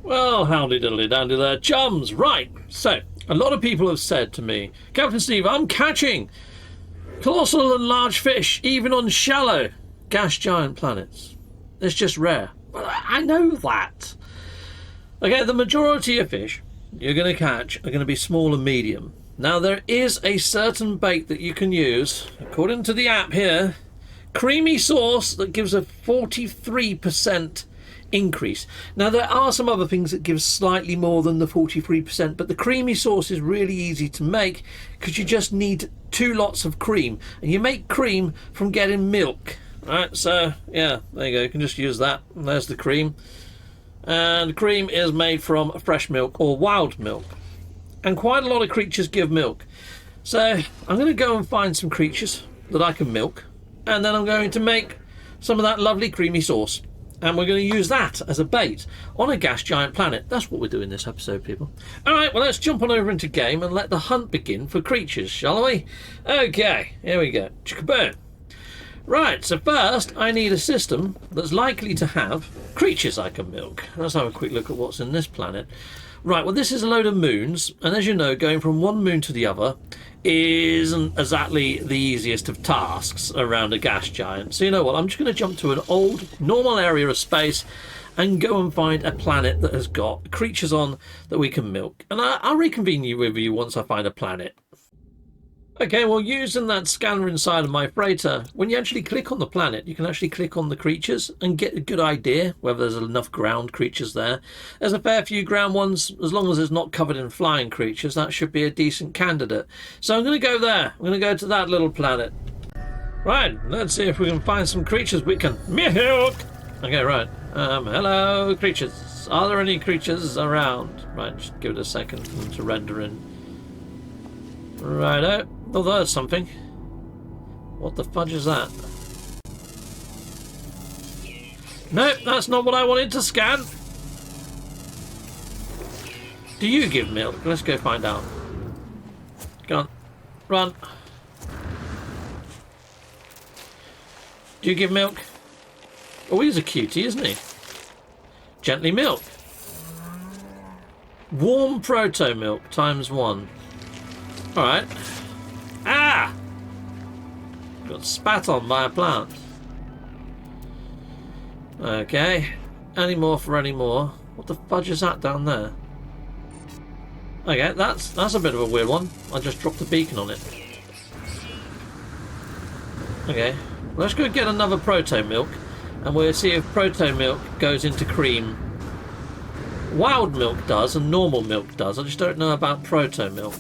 Well, howdy diddly dandy there, chums. Right, so a lot of people have said to me, Captain Steve, I'm catching colossal and large fish, even on shallow gas giant planets. It's just rare. Well, I know that. Okay, the majority of fish you're going to catch are going to be small and medium. Now, there is a certain bait that you can use, according to the app here, creamy sauce that gives a 43% increase. Now, there are some other things that give slightly more than the 43%, but the creamy sauce is really easy to make because you just need 2 lots of cream, and you make cream from getting milk. Alright, so yeah, there you go, you can just use that. And there's the cream. And cream is made from fresh milk or wild milk, and quite a lot of creatures give milk. So I'm going to go and find some creatures that I can milk, and then I'm going to make some of that lovely creamy sauce. And we're going to use that as a bait on a gas giant planet. That's what we're doing this episode, people. Alright, well, let's jump on over into game and let the hunt begin for creatures, shall we? Okay, here we go. Chickaboom. Right, so first I need a system that's likely to have creatures I can milk. Let's have a quick look at what's in this planet. Right, well, this is a load of moons, and as you know, going from one moon to the other isn't exactly the easiest of tasks around a gas giant. So you know what, I'm just going to jump to an old, normal area of space and go and find a planet that has got creatures on that we can milk. And I'll reconvene with you once I find a planet. Okay, well, using that scanner inside of my freighter, when you actually click on the planet, you can actually click on the creatures and get a good idea whether there's enough ground creatures there. There's a fair few ground ones. As long as it's not covered in flying creatures, that should be a decent candidate. So I'm going to go there. I'm going to go to that little planet. Right, let's see if we can find some creatures we can milk. Okay, right. Hello, creatures. Are there any creatures around? Right, just give it a second for them to render in. Righto. Oh, there's something. What the fudge is that? Nope, that's not what I wanted to scan. Do you give milk? Let's go find out. Go on. Run. Do you give milk? Oh, he's a cutie, isn't he? Gently milk. Warm proto milk times 1. Alright. Ah! Got spat on by a plant. Okay. Any more for any more. What the fudge is that down there? Okay, that's a bit of a weird one. I just dropped a beacon on it. Okay. Let's go get another proto milk, and we'll see if proto milk goes into cream. Wild milk does, and normal milk does. I just don't know about proto milk.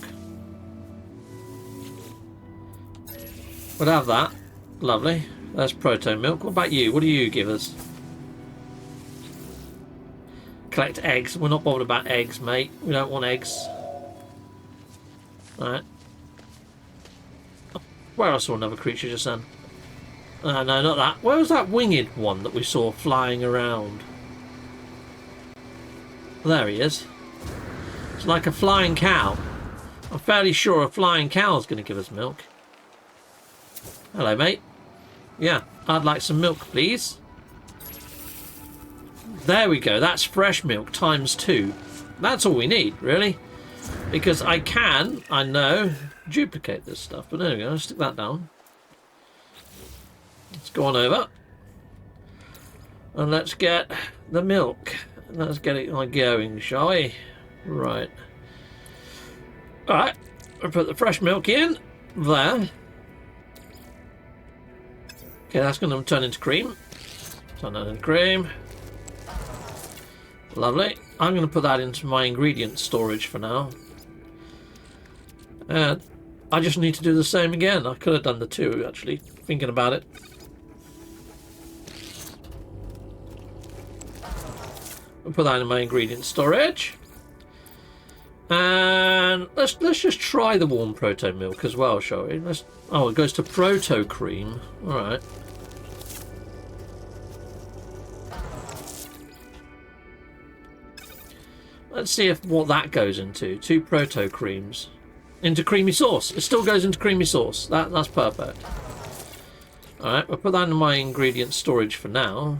We'll have that. Lovely. That's proto milk. What about you? What do you give us? Collect eggs. We're not bothered about eggs, mate. We don't want eggs. Alright. Where I saw another creature just then. No, not that. Where was that winged one that we saw flying around? There he is. It's like a flying cow. I'm fairly sure a flying cow is going to give us milk. Hello, mate. Yeah, I'd like some milk, please. There we go. That's fresh milk times 2. That's all we need, really. Because I know, duplicate this stuff. But there we go. Let's stick that down. Let's go on over. And let's get the milk. Let's get it going, shall we? Right. Alright. I'll put the fresh milk in. There. Okay, that's going to turn into cream. Turn that into cream. Lovely. I'm going to put that into my ingredient storage for now. And I just need to do the same again. I could have done the 2, actually, thinking about it. I'll put that in my ingredient storage. And let's just try the warm proto milk as well, shall we? Oh, it goes to proto cream. All right. Let's see what that goes into. 2 proto creams. Into creamy sauce. It still goes into creamy sauce. That's perfect. Alright, we'll put that in my ingredient storage for now.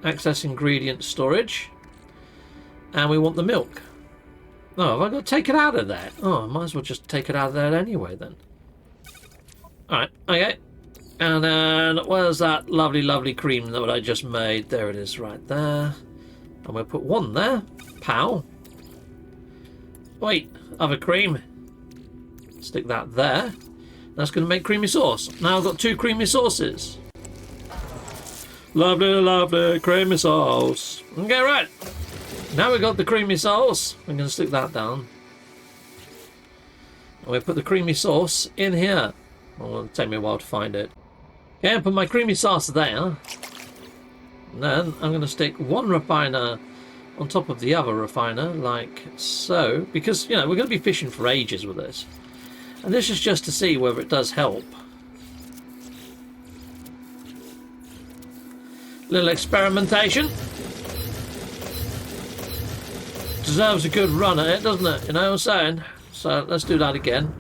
Access ingredient storage. And we want the milk. Oh, have I got to take it out of there? Oh, I might as well just take it out of there anyway then. Alright, okay. And then, where's that lovely, lovely cream that I just made? There it is right there. And we'll put one there. Pow. Wait, other cream. Stick that there. That's going to make creamy sauce. Now I've got 2 creamy sauces. Lovely, lovely creamy sauce. Okay, right. Now we've got the creamy sauce. I'm going to stick that down. And we'll put the creamy sauce in here. Well, it'll take me a while to find it. Okay, I'll put my creamy sauce there. And then I'm going to stick one refiner on top of the other refiner, like so. Because, you know, we're going to be fishing for ages with this. And this is just to see whether it does help. Little experimentation. Deserves a good run at it, doesn't it? You know what I'm saying? So let's do that again.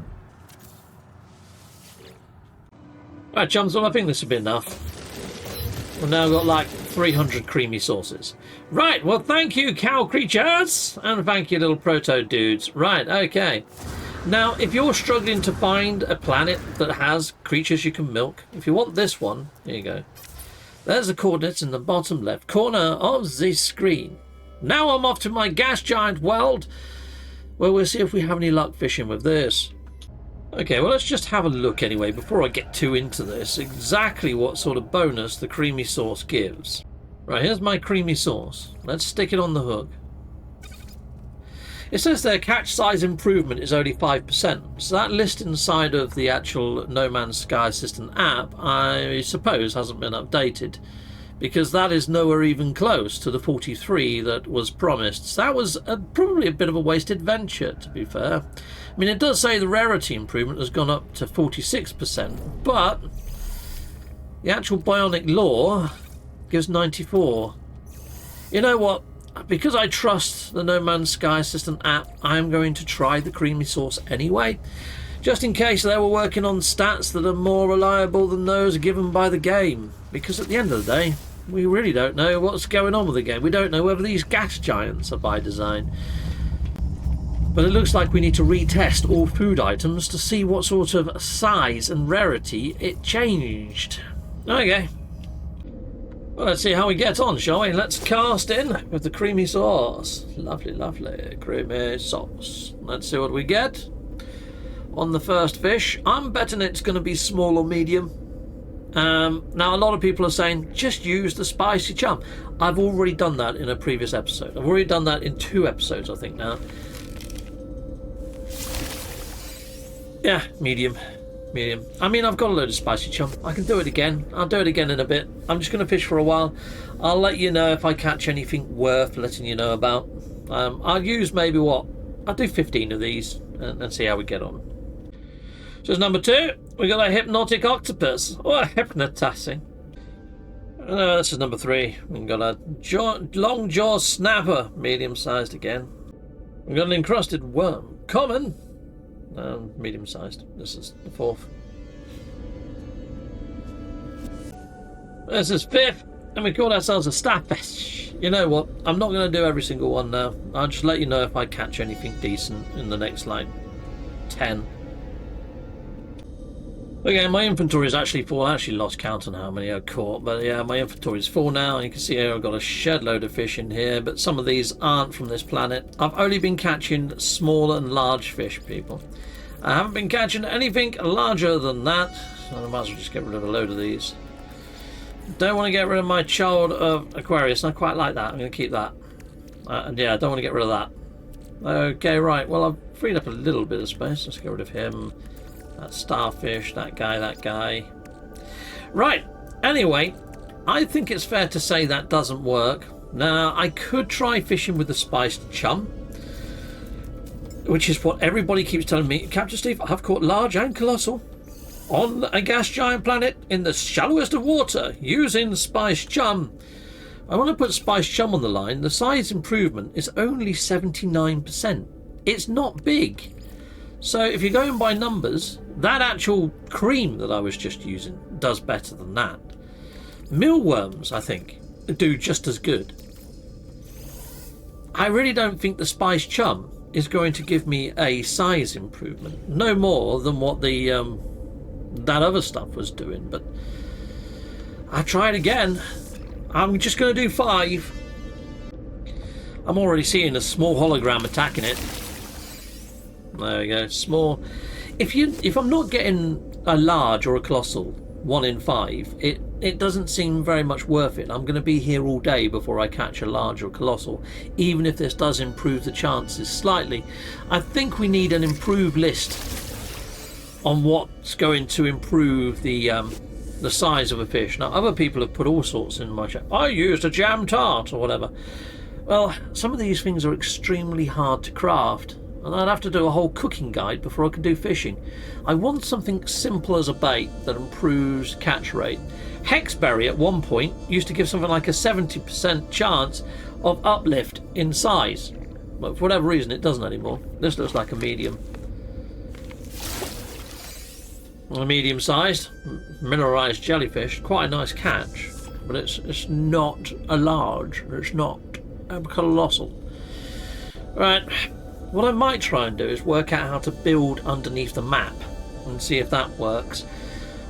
Right, chums, well, I think this will be enough. We've now got like 300 creamy sauces. Right, well, thank you, cow creatures. And thank you, little proto dudes. Right, okay. Now, if you're struggling to find a planet that has creatures you can milk, if you want this one, here you go. There's the coordinates in the bottom left corner of the screen. Now I'm off to my gas giant world, where we'll see if we have any luck fishing with this. Okay, well, let's just have a look anyway, before I get too into this, exactly what sort of bonus the creamy sauce gives. Right, here's my creamy sauce. Let's stick it on the hook. It says their catch size improvement is only 5%, so that list inside of the actual No Man's Sky Assistant app, I suppose, hasn't been updated, because that is nowhere even close to the 43 that was promised. So that was probably a bit of a wasted venture, to be fair. I mean, it does say the rarity improvement has gone up to 46%, but the actual bionic lore gives 94. You know what? Because I trust the No Man's Sky Assistant app, I'm going to try the creamy sauce anyway, just in case they were working on stats that are more reliable than those given by the game. Because at the end of the day, we really don't know what's going on with the game. We don't know whether these gas giants are by design. But it looks like we need to retest all food items to see what sort of size and rarity it changed. Okay. Well, let's see how we get on, shall we? Let's cast in with the creamy sauce. Lovely, lovely creamy sauce. Let's see what we get on the first fish. I'm betting it's going to be small or medium. Now, a lot of people are saying, just use the spicy chum. I've already done that in a previous episode. I've already done that in 2 episodes, I think, now. Yeah, medium. Medium. I mean, I've got a load of spicy chum. I can do it again. I'll do it again in a bit. I'm just going to fish for a while. I'll let you know if I catch anything worth letting you know about. I'll use maybe what? I'll do 15 of these and see how we get on. So it's number 2. We got a hypnotic octopus. Oh, hypnotizing. This is number 3. We've got a long jaw snapper, medium-sized again. We've got an encrusted worm, common. Medium-sized. This is the 4th. This is 5th, and we call ourselves a starfish. You know what? I'm not going to do every single one now. I'll just let you know if I catch anything decent in the next, like, 10. Okay, my inventory is actually full. I actually lost count on how many I caught, but yeah, my inventory is full now. You can see here I've got a shed load of fish in here, but some of these aren't from this planet. I've only been catching small and large fish, people. I haven't been catching anything larger than that, so I might as well just get rid of a load of these. Don't want to get rid of my child of Aquarius. I quite like that. I'm going to keep that. And yeah, I don't want to get rid of that. Okay, right. Well, I've freed up a little bit of space. Let's get rid of him. That starfish, that guy. Right, anyway, I think it's fair to say that doesn't work. Now, I could try fishing with the spiced chum, which is what everybody keeps telling me. Captain Steve, I've caught large and colossal on a gas giant planet in the shallowest of water using spiced chum. I want to put spiced chum on the line. The size improvement is only 79%. It's not big. So if you're going by numbers, that actual cream that I was just using does better than that. Mealworms, I think, do just as good. I really don't think the Spice Chum is going to give me a size improvement. No more than what the that other stuff was doing. But I tried again. I'm just going to do 5. I'm already seeing a small hologram attacking it. There we go. Small. If I'm not getting a large or a colossal 1 in 5, it doesn't seem very much worth it. I'm going to be here all day before I catch a large or colossal, even if this does improve the chances slightly. I think we need an improved list on what's going to improve the size of a fish. Now, other people have put all sorts in my chat. I used a jam tart or whatever. Well, some of these things are extremely hard to craft, and I'd have to do a whole cooking guide before I can do fishing. I want something simple as a bait that improves catch rate. Hexberry at one point used to give something like a 70% chance of uplift in size, but for whatever reason it doesn't anymore. This looks like a medium. A medium-sized mineralized jellyfish, quite a nice catch, but it's not a large, it's not a colossal. Right, what I might try and do is work out how to build underneath the map and see if that works.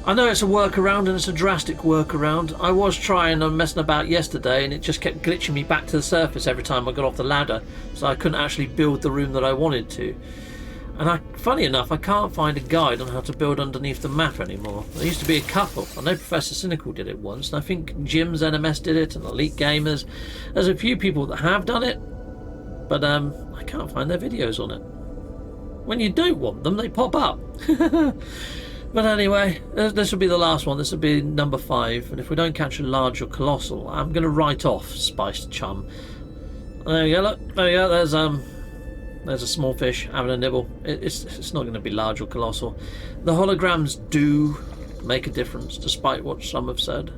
I know it's a workaround, and it's a drastic workaround. I was trying and messing about yesterday, and it just kept glitching me back to the surface every time I got off the ladder, so I couldn't actually build the room that I wanted to. And funny enough, I can't find a guide on how to build underneath the map anymore. There used to be a couple. I know Professor Cynical did it once, and I think Jim's NMS did it, and Elite Gamers. There's a few people that have done it, but I can't find their videos on it. When you don't want them, they pop up. But anyway, this will be the last one. This will be number 5, and if we don't catch a large or colossal, I'm going to write off Spiced Chum. There you go, look. There you go. There's a small fish having a nibble. It's not going to be large or colossal. The holograms do make a difference, despite what some have said.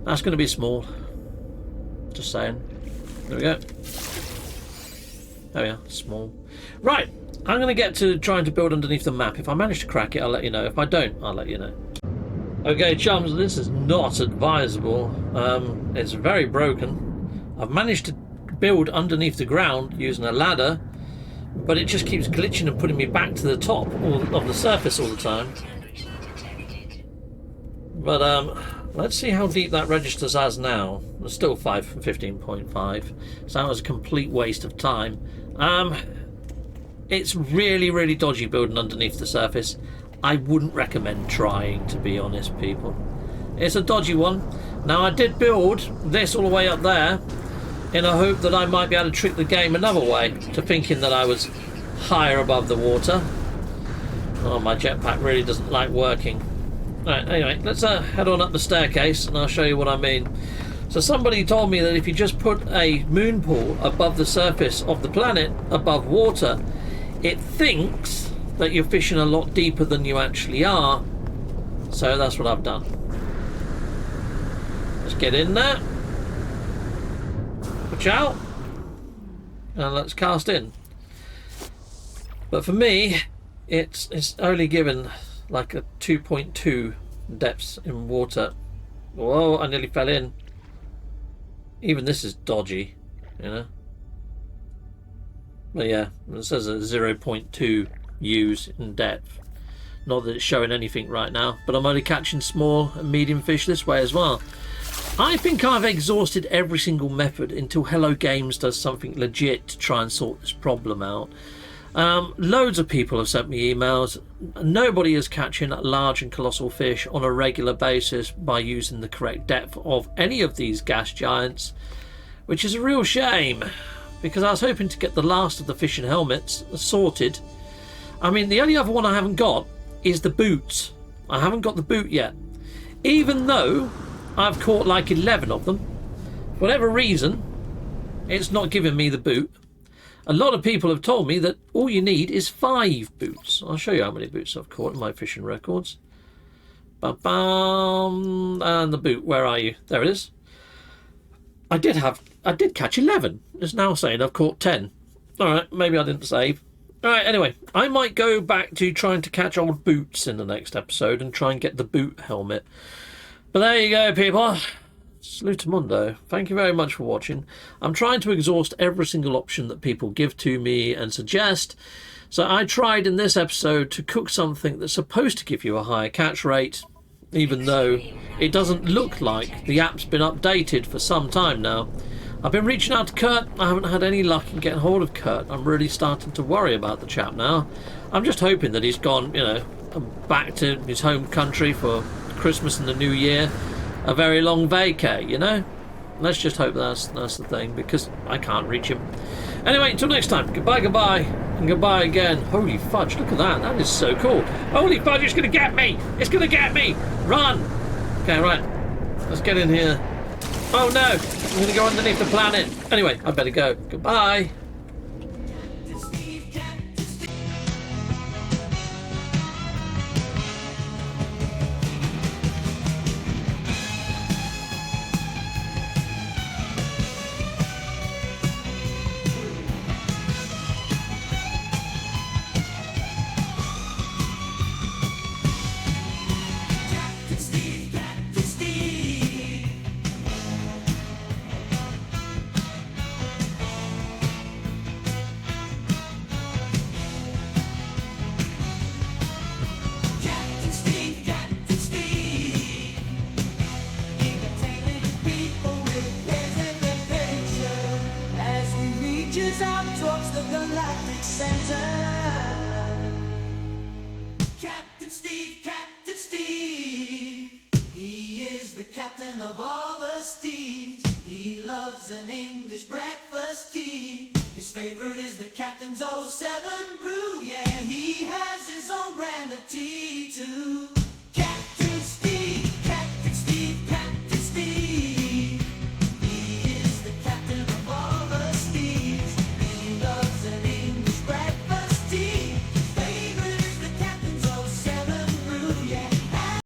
That's going to be small. Just saying. There we go. There we are. Small. Right. I'm going to get to trying to build underneath the map. If I manage to crack it, I'll let you know. If I don't, I'll let you know. Okay, chums, this is not advisable. It's very broken. I've managed to build underneath the ground using a ladder, but it just keeps glitching and putting me back to the top of the surface all the time. But let's see how deep that registers as now. It's still 5 from 15.5, so that was a complete waste of time. It's really, really dodgy building underneath the surface. I wouldn't recommend trying, to be honest, people. It's a dodgy one. Now, I did build this all the way up there in a hope that I might be able to trick the game another way, to thinking that I was higher above the water. Oh, my jetpack really doesn't like working. Right, anyway, let's head on up the staircase and I'll show you what I mean. So somebody told me that if you just put a moon pool above the surface of the planet, above water, it thinks that you're fishing a lot deeper than you actually are. So that's what I've done. Let's get in there. Watch out. And let's cast in. But for me, it's only given like a 2.2 depths in water. Whoa, I nearly fell in. Even this is dodgy, you know. But yeah, it says a 0.2 U's in depth. Not that it's showing anything right now, but I'm only catching small and medium fish this way as well. I think I've exhausted every single method until Hello Games does something legit to try and sort this problem out. Loads of people have sent me emails. Nobody is catching large and colossal fish on a regular basis by using the correct depth of any of these gas giants, which is a real shame, because I was hoping to get the last of the fishing helmets sorted. I mean, the only other one I haven't got is the boots. I haven't got the boot yet, even though I've caught like 11 of them. For whatever reason, it's not giving me the boot. A lot of people have told me that all you need is 5 boots. I'll show you how many boots I've caught in my fishing records. Ba-bam. And the boot, where are you? There it is. I did catch 11. It's now saying I've caught 10. Alright, maybe I didn't save. Alright, anyway, I might go back to trying to catch old boots in the next episode and try and get the boot helmet. But there you go, people. Salutamundo. Thank you very much for watching. I'm trying to exhaust every single option that people give to me and suggest. So I tried in this episode to cook something that's supposed to give you a higher catch rate, even though it doesn't look like the app's been updated for some time now. I've been reaching out to Kurt. I haven't had any luck in getting hold of Kurt. I'm really starting to worry about the chap now. I'm just hoping that he's gone, back to his home country for Christmas and the New Year. A very long vacay, Let's just hope that's the thing, because I can't reach him. Anyway, until next time, goodbye, and goodbye again. Holy fudge, look at that. That is so cool. Holy fudge, it's going to get me. It's going to get me. Run. Okay, right. Let's get in here. Oh, no. I'm going to go underneath the planet. Anyway, I better go. Goodbye. Out towards the galactic center. Captain Steve, he is the captain of all the steeds. He loves an English breakfast tea. His favorite is the captain's '07 brew. Yeah, he has his own brand of tea.